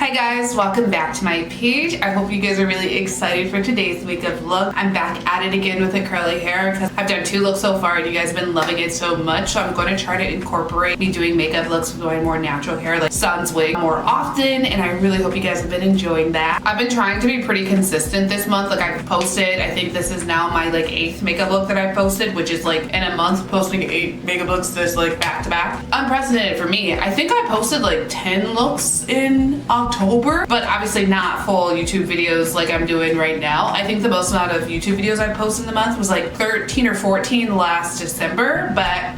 Hi guys, welcome back to my page. I hope you guys are really excited for today's makeup look. I'm back at it again with the curly hair because I've done 2 looks so far and you guys have been loving it so much. So I'm going to try to incorporate me doing makeup looks with my more natural hair like Sun's wig more often, and I really hope you guys have been enjoying that. I've been trying to be pretty consistent this month. Like I've posted, I think this is now my like 8th makeup look that I've posted, which is like in a month posting 8 makeup looks this like back to back. Unprecedented for me. I think I posted like 10 looks in October, but obviously not full YouTube videos like I'm doing right now. I think the most amount of YouTube videos I posted in the month was like 13 or 14 last December, but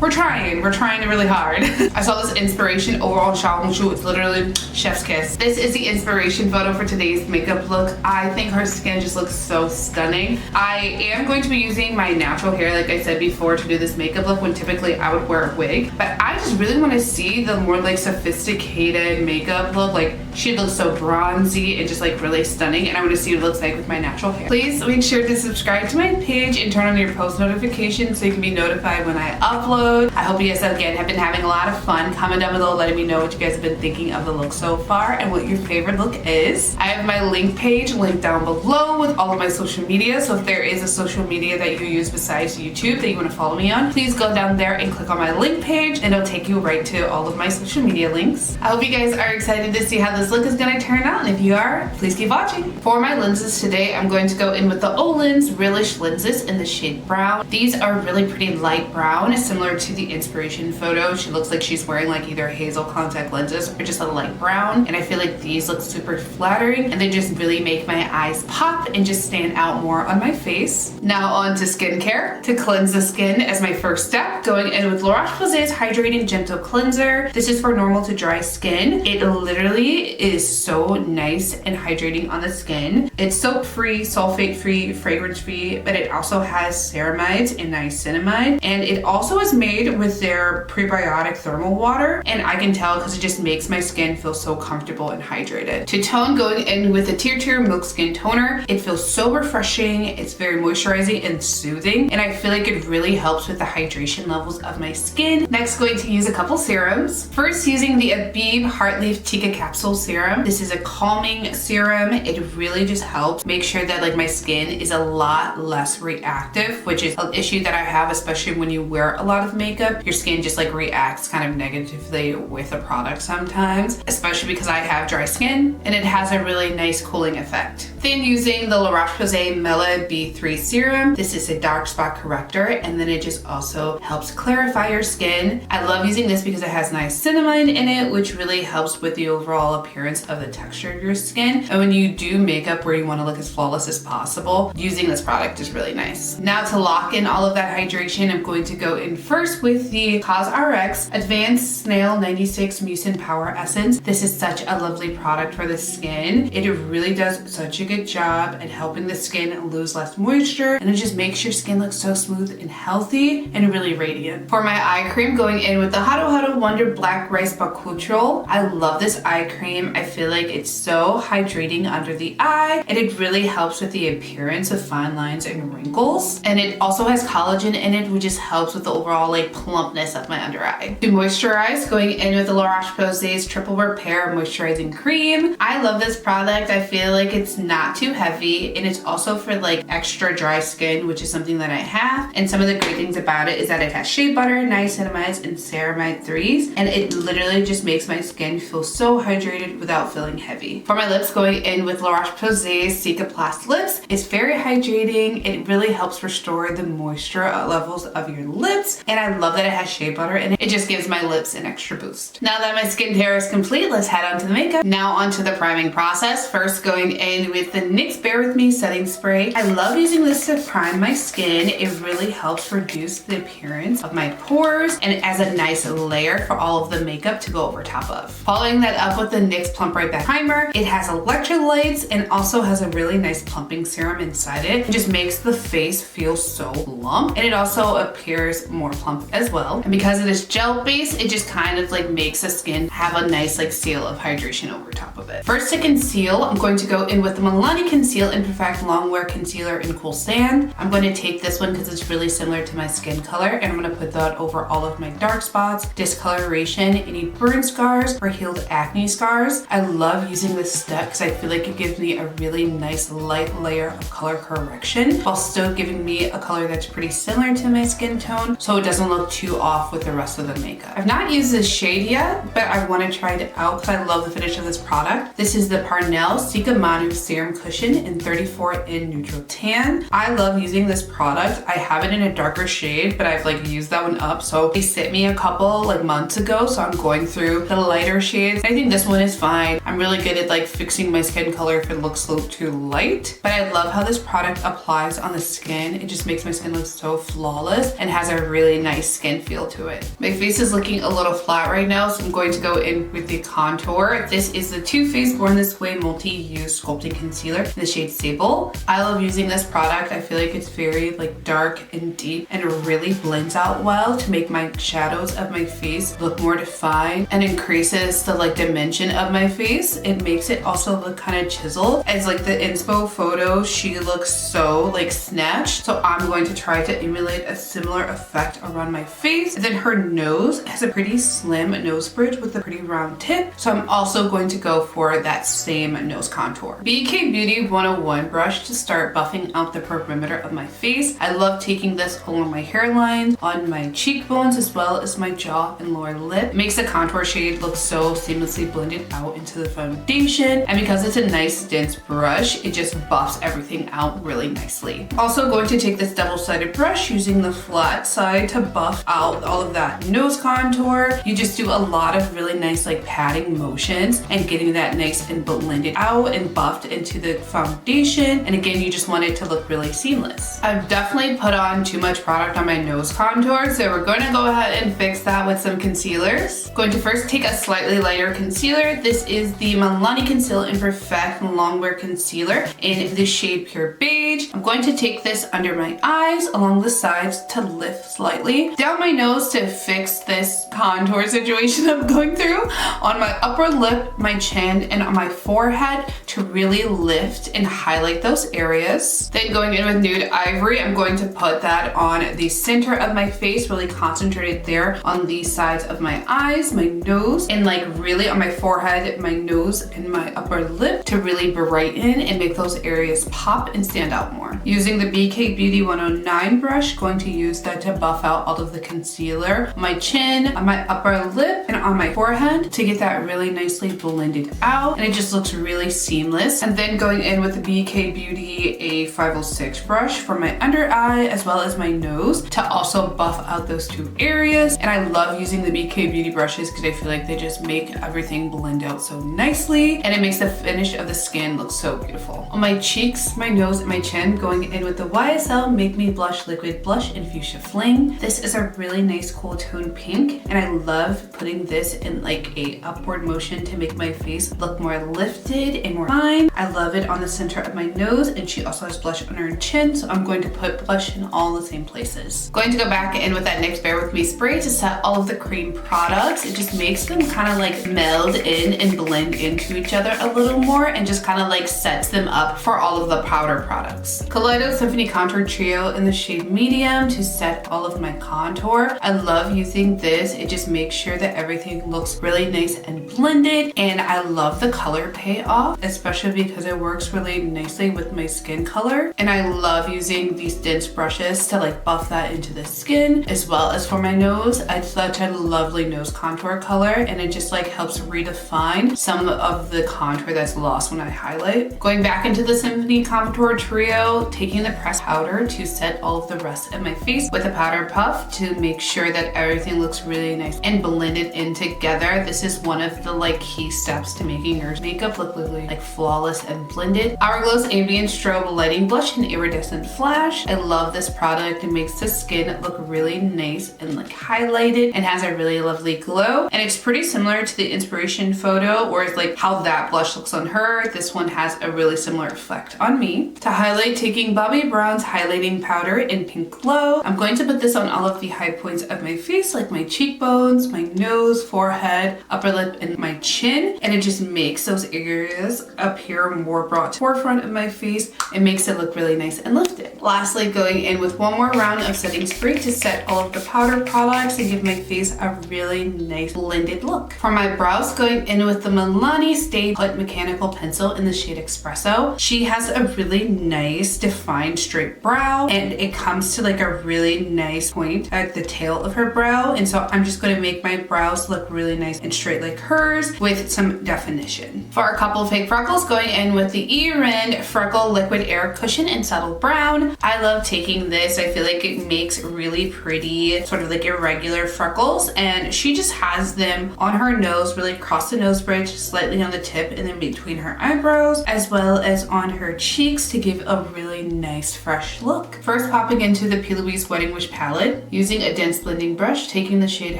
we're trying really hard. I saw this inspiration over on Xiaohongshu. It's literally chef's kiss. This is the inspiration photo for today's makeup look. I think her skin just looks so stunning. I am going to be using my natural hair, like I said before, to do this makeup look when typically I would wear a wig. But I just really want to see the more like sophisticated makeup look. Like she looks so bronzy and just like really stunning, and I want to see what it looks like with my natural hair. Please make sure to subscribe to my page and turn on your post notifications so you can be notified when I upload. I hope you guys again have been having a lot of fun. Comment down below letting me know what you guys have been thinking of the look so far and what your favorite look is. I have my link page linked down below with all of my social media, so if there is a social media that you use besides YouTube that you want to follow me on, please go down there and click on my link page and it'll take you right to all of my social media links. I hope you guys are excited to see how this look is going to turn out, and if you are, please keep watching. For my lenses today, I'm going to go in with the Olens Realish lenses in the shade brown. These are really pretty light brown, similar to the inspiration photo. She looks like she's wearing like either hazel contact lenses or just a light brown, and I feel like these look super flattering and they just really make my eyes pop and just stand out more on my face. Now on to skincare. To cleanse the skin as my first step, going in with La Roche-Posay's Hydrating Gentle Cleanser. This is for normal to dry skin. It literally is so nice and hydrating on the skin. It's soap free, sulfate free, fragrance free, but it also has ceramides and niacinamide, and it also is made with their prebiotic thermal water, and I can tell because it just makes my skin feel so comfortable and hydrated. To tone, going in with the Tear Milk Skin Toner. It feels so refreshing, it's very moisturizing and soothing, and I feel like it really helps with the hydration levels of my skin. Next, going to use a couple serums. First, using the Abib Heartleaf Tika Capsule Serum. This is a calming serum. It really just helps make sure that like my skin is a lot less reactive, which is an issue that I have, especially when you wear a lot of makeup. Your skin just like reacts kind of negatively with a product sometimes, especially because I have dry skin, and it has a really nice cooling effect. Then using the La Roche-Posay Mela B3 Serum. This is a dark spot corrector, and then it just also helps clarify your skin. I love using this because it has niacinamide in it, which really helps with the overall appearance of the texture of your skin. And when you do makeup where you want to look as flawless as possible, using this product is really nice. Now to lock in all of that hydration, I'm going to go in first with the CosRx Advanced Snail 96 Mucin Power Essence. This is such a lovely product for the skin. It really does such a good job at helping the skin lose less moisture, and it just makes your skin look so smooth and healthy and really radiant. For my eye cream, going in with the Hado Hado Wonder Black Rice Bakutrol. I love this eye cream. I feel like it's so hydrating under the eye, and it really helps with the appearance of fine lines and wrinkles. And it also has collagen in it, which just helps with the overall like plumpness of my under eye. To moisturize, going in with the La Roche-Posay's Triple Repair Moisturizing Cream. I love this product. I feel like it's not too heavy, and it's also for like extra dry skin, which is something that I have. And some of the great things about it is that it has shea butter, niacinamides, and ceramide 3s, and it literally just makes my skin feel so hydrated without feeling heavy. For my lips, going in with La Roche-Posay's Cicaplast Lips. It's very hydrating. It really helps restore the moisture levels of your lips, and I love that it has shea butter, and it just gives my lips an extra boost. Now that my skincare is complete, let's head on to the makeup. Now onto the priming process. First, going in with the NYX Bare With Me Setting Spray. I love using this to prime my skin. It really helps reduce the appearance of my pores, and it adds a nice layer for all of the makeup to go over top of. Following that up with the NYX Plump Right Back Primer. It has electrolytes and also has a really nice plumping serum inside it. It just makes the face feel so plump, and it also appears more plump as well. And because it is gel based, it just kind of like makes the skin have a nice like seal of hydration over top of it. First, to conceal, I'm going to go in with the Milani Conceal and Perfect Longwear Concealer in Cool Sand. I'm going to take this one because it's really similar to my skin color, and I'm going to put that over all of my dark spots, discoloration, any burn scars, or healed acne scars. I love using this step because I feel like it gives me a really nice light layer of color correction while still giving me a color that's pretty similar to my skin tone, so it doesn't look too off with the rest of the makeup. I've not used this shade yet, but I want to try it out because I love the finish of this product. This is the Parnell Sikamanu Serum Cushion in 34 in Neutral Tan. I love using this product. I have it in a darker shade, but I've like used that one up, so they sent me a couple like months ago, so I'm going through the lighter shades. I think this one is fine. I'm really good at like fixing my skin color if it looks a little too light, but I love how this product applies on the skin. It just makes my skin look so flawless and has a really nice skin feel to it. My face is looking a little flat right now, so I'm going to go in with the contour. This is the Too Faced Born This Way Multi-Use Sculpting Concealer in the shade Sable. I love using this product. I feel like it's very like dark and deep, and it really blends out well to make my shadows of my face look more defined and increases the like dimension of my face. It makes it also look kind of chiseled. As like the Inspo photo, she looks so like snatched, so I'm going to try to emulate a similar effect around my face. And then her nose has a pretty slim nose bridge with a pretty round tip, so I'm also going to go for that same nose contour. BK Beauty 101 brush to start buffing out the perimeter of my face. I love taking this along my hairline, on my cheekbones, as well as my jaw and lower lip. It makes the contour shade look so seamlessly blended out into the foundation, and because it's a nice dense brush, it just buffs everything out really nicely. Also going to take this double-sided brush using the flat side to buff out all of that nose contour. You just do a lot of really nice like patting motions and getting that nice and blended out and buffed into the foundation, and again you just want it to look really seamless. I've definitely put on too much product on my nose contour, so we're going to go ahead and fix that with some concealers. Going to first take a slightly lighter concealer. This is the Milani Conceal and Perfect Longwear Concealer in the shade Pure Beige. I'm going to take this under my eyes along the sides to lift slightly, down my nose to fix this contour situation I'm going through, on my upper lip, my chin, and on my forehead to really lift and highlight those areas. Then going in with Nude Ivory, I'm going to put that on the center of my face, really concentrated there on the sides of my eyes, my nose, and like really on my forehead, my nose, and my upper lip to really brighten and make those areas pop and stand out more. Using the BK Beauty 109 brush, going to use that to buff out all of the concealer on my chin, on my upper lip, and on my forehead to get that really nicely blended out, and it just looks really seamless. And then going in with the BK Beauty A506 brush for my under eye as well as my nose to also buff out those two areas. And I love using the BK Beauty brushes because I feel like they just make everything blend out so nicely, and it makes the finish of the skin look so beautiful. On my cheeks, my nose, and my chin, going in with the YSL Make Me Blush Liquid Blush in Fuchsia Fling. This is a really nice cool tone pink, and I love putting this in like a upward motion to make my face look more lifted and more fine. I love it on the center of my nose, and she also has blush on her chin, so I'm going to put blush in all the same places. Going to go back in with that NYX Bear With Me spray to set all of the cream products. It just makes them kind of like meld in and blend into each other a little more, and just kind of like sets them up for all of the powder products. Kaleido Symphony Contour Trio in the shade Medium to set all of my contour. I love using this. It just makes sure that everything looks really nice and blended, and I love the color payoff, especially because it works really nicely with my skin color. And I love using these dense brushes to like buff that into the skin, as well as for my nose. It's such a lovely nose contour color, and it just like helps redefine some of the contour that's lost when I highlight. Going back into the Symphony Contour Trio, taking the pressed powder to set all of the rest of my face with a powder puff to make sure that everything looks really nice and blended in together. This is one of the like key steps to making your makeup look really like flawless and blended. Hourglass Ambient Strobe Lighting Blush in Iridescent Flash. I love this product. It makes the skin look really nice and like highlighted and has a really lovely glow. And it's pretty similar to the inspiration photo, or it's like how that blush looks on her. This one has a really similar effect on me. To highlight, taking Bobbi Brown's highlighting powder in Pink Glow. I'm going to put this on all of the high points of my face, like my cheekbones, my nose, forehead, upper lip, and my chin. And it just makes those areas appear more brought to the forefront of my face. It makes it look really nice and lifted. Lastly, going in with one more round of setting spray to set all of the powder products and give my face a really nice blended look. For my brows, going in with the Milani Stay Put Mechanical Pencil in the shade Espresso. She has a really nice defined straight brow, and it comes to like a really nice point at the tail of her brow, and so I'm just going to make my brows look really nice and straight like hers with some definition. For a couple of fake freckles, going in with the Erin Freckle Liquid Air Cushion in Subtle Brown. I love taking this. I feel like it makes really pretty sort of like irregular freckles, and she just has them on her nose, really across the nose bridge, slightly on the tip, and then between her eyebrows, as well as on her cheeks to give a really nice fresh look. First, popping into the P. Louise Wedding Wish palette, using a dense blending brush, taking the shade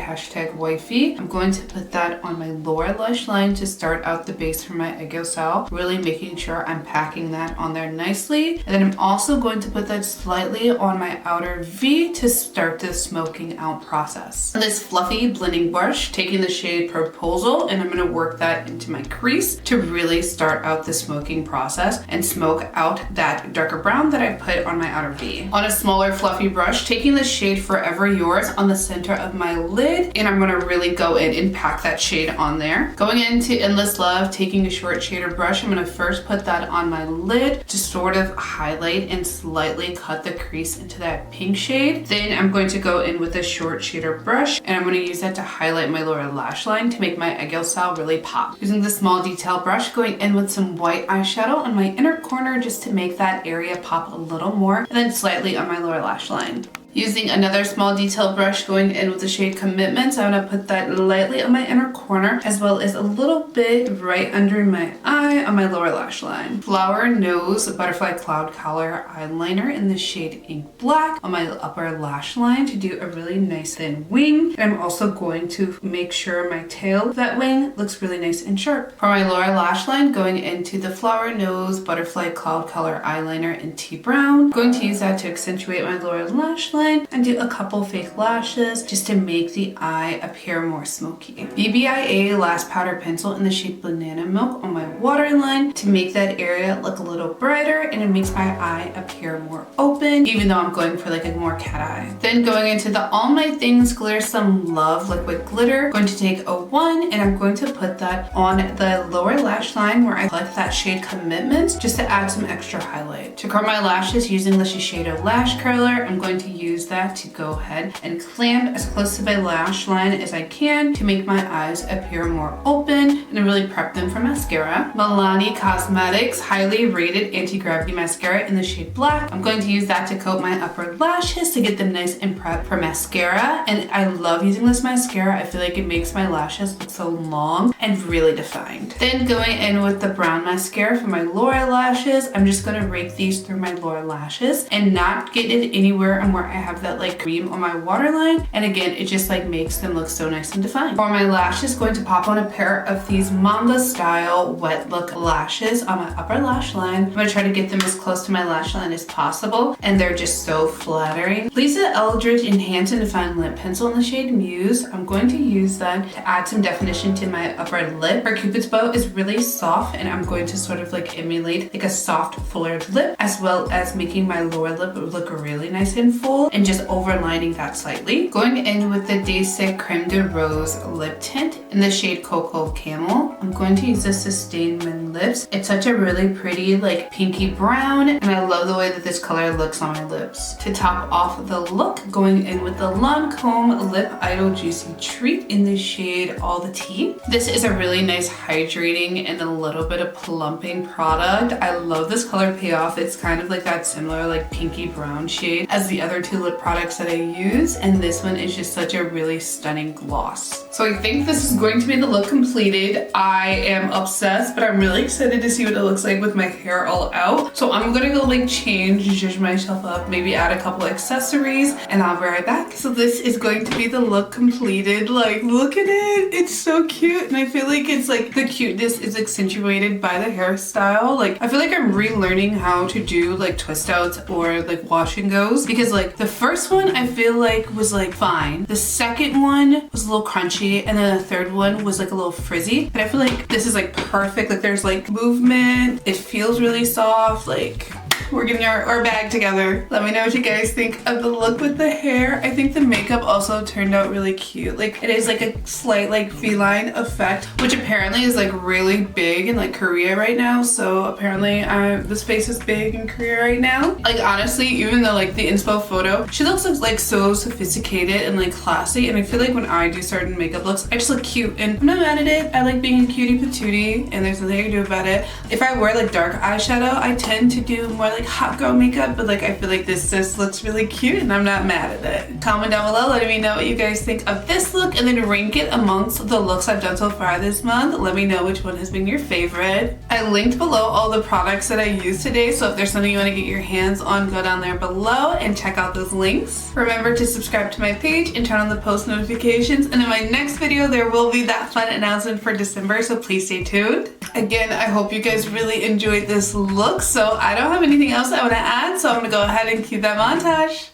#Wifey. I'm going to put that on my lower lash line to start out the base for my Yesstyle, really making sure I'm packing that on there nicely. And then I'm also going to put that slightly on my outer V to start the smoking out process. This fluffy blending brush, taking the shade Proposal, and I'm going to work that into my crease to really start out the smoking process and smoke out that darker brown that I put on my outer V. On a smaller fluffy brush, taking the shade Forever Yours on the center of my lid, and I'm going to really go in and pack that shade on there. Going into Endless Love, taking a short shader brush, I'm going to first put that on my lid to sort of highlight and slightly cut the crease into that pink shade. Then I'm going to go in with a short shader brush, and I'm going to use that to highlight my lower lash line to make my Yesstyle really pop. Using the small detail brush, going in with some white eyeshadow on my inner corner just to make that area pop a little more, and then slightly on my lower lash line. Using another small detail brush, going in with the shade Commitments, I'm going to put that lightly on my inner corner, as well as a little bit right under my eye on my lower lash line. FlowerKnows Butterfly Cloud Color Eyeliner in the shade Ink Black on my upper lash line to do a really nice thin wing. And I'm also going to make sure my tail of that wing looks really nice and sharp. For my lower lash line, going into the FlowerKnows Butterfly Cloud Color Eyeliner in Tea Brown. I'm going to use that to accentuate my lower lash line and do a couple fake lashes just to make the eye appear more smoky. BBIA Last Powder Pencil in the shade Banana Milk on my waterline to make that area look a little brighter, and it makes my eye appear more open, even though I'm going for like a more cat eye. Then going into the All My Things Glitter Some Love Liquid Glitter, going to take a 1 and I'm going to put that on the lower lash line where I like that shade Commitments just to add some extra highlight. To curl my lashes, using the Shiseido Lash Curler, I'm going to use that to go ahead and clamp as close to my lash line as I can to make my eyes appear more open and to really prep them for mascara. Milani Cosmetics Highly Rated Anti-Gravity Mascara in the shade Black. I'm going to use that to coat my upper lashes to get them nice and prepped for mascara, and I love using this mascara. I feel like it makes my lashes look so long and really defined. Then going in with the brown mascara for my lower lashes, I'm just going to rake these through my lower lashes and not get it anywhere on where I have that like cream on my waterline, and again it just like makes them look so nice and defined. For my lashes, going to pop on a pair of these manga style wet look lashes on my upper lash line. I'm going to try to get them as close to my lash line as possible, and they're just so flattering. Lisa Eldridge Enhance and Define Lip Pencil in the shade Muse. I'm going to use that to add some definition to my upper lip. Her Cupid's bow is really soft, and I'm going to sort of like emulate like a soft fuller lip, as well as making my lower lip look really nice and full, and just overlining that slightly. Going in with the Day Sick Creme de Rose lip tint in the shade Cocoa Camel. I'm going to use this to stain my lips. It's such a really pretty like pinky brown, and I love the way that this color looks on my lips. To top off the look, going in with the Lancome Lip Idol Juicy Treat in the shade All the Tea. This is a really nice hydrating and a little bit of plumping product. I love this color payoff. It's kind of like that similar like pinky brown shade as the other two lip products that I use, and this one is just such a really stunning gloss. So I think this is going to be the look completed. I am obsessed, but I'm really excited to see what it looks like with my hair all out. So I'm gonna go like change, zhuzh myself up, maybe add a couple accessories, and I'll be right back. So this is going to be the look completed. Like, look at it. It's so cute, and I feel like it's like the cuteness is accentuated by the hairstyle. Like, I feel like I'm relearning how to do like twist outs or like wash and goes, because like the first one I feel like was like fine. The second one was a little crunchy, and then the third one was like a little frizzy. But I feel like this is like perfect. Like there's like movement. It feels really soft. Like we're getting our bag together. Let me know what you guys think of the look with the hair. I think the makeup also turned out really cute. Like it is like a slight like feline effect, which apparently is like really big in like Korea right now. So apparently this face is big in Korea right now. Like honestly, even though like the inspo photo, she looks like so sophisticated and like classy. And I feel like when I do certain makeup looks, I just look cute and I'm not mad at it. I like being a cutie patootie and there's nothing I can do about it. If I wear like dark eyeshadow, I tend to do more like hot girl makeup, but like I feel like this just looks really cute and I'm not mad at it. Comment down below letting me know what you guys think of this look and then rank it amongst the looks I've done so far this month. Let me know which one has been your favorite. I linked below all the products that I used today, so if there's something you want to get your hands on, go down there below and check out those links. Remember to subscribe to my page and turn on the post notifications, and in my next video there will be that fun announcement for December, so please stay tuned. Again, I hope you guys really enjoyed this look, so I don't have anything else I want to add, so I'm going to go ahead and cue that montage.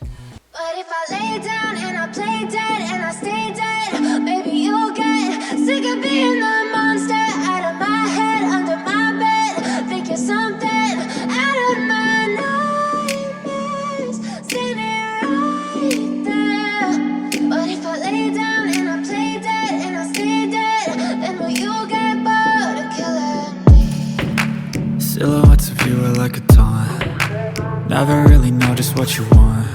But if I lay down and I play dead and I stay dead, maybe you'll get sick of being the monster out of my head, under my bed. Think you're something out of my nightmares, standing right there. But if I lay down and I play dead and I stay dead, then will you get bored of killing me? Silhouettes of you are like a taunt. Never really know just what you want.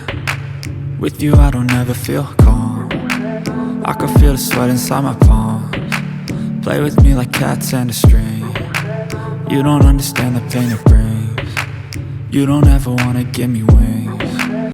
With you I don't ever feel calm. I can feel the sweat inside my palms. Play with me like cats and a string. You don't understand the pain it brings. You don't ever wanna give me wings.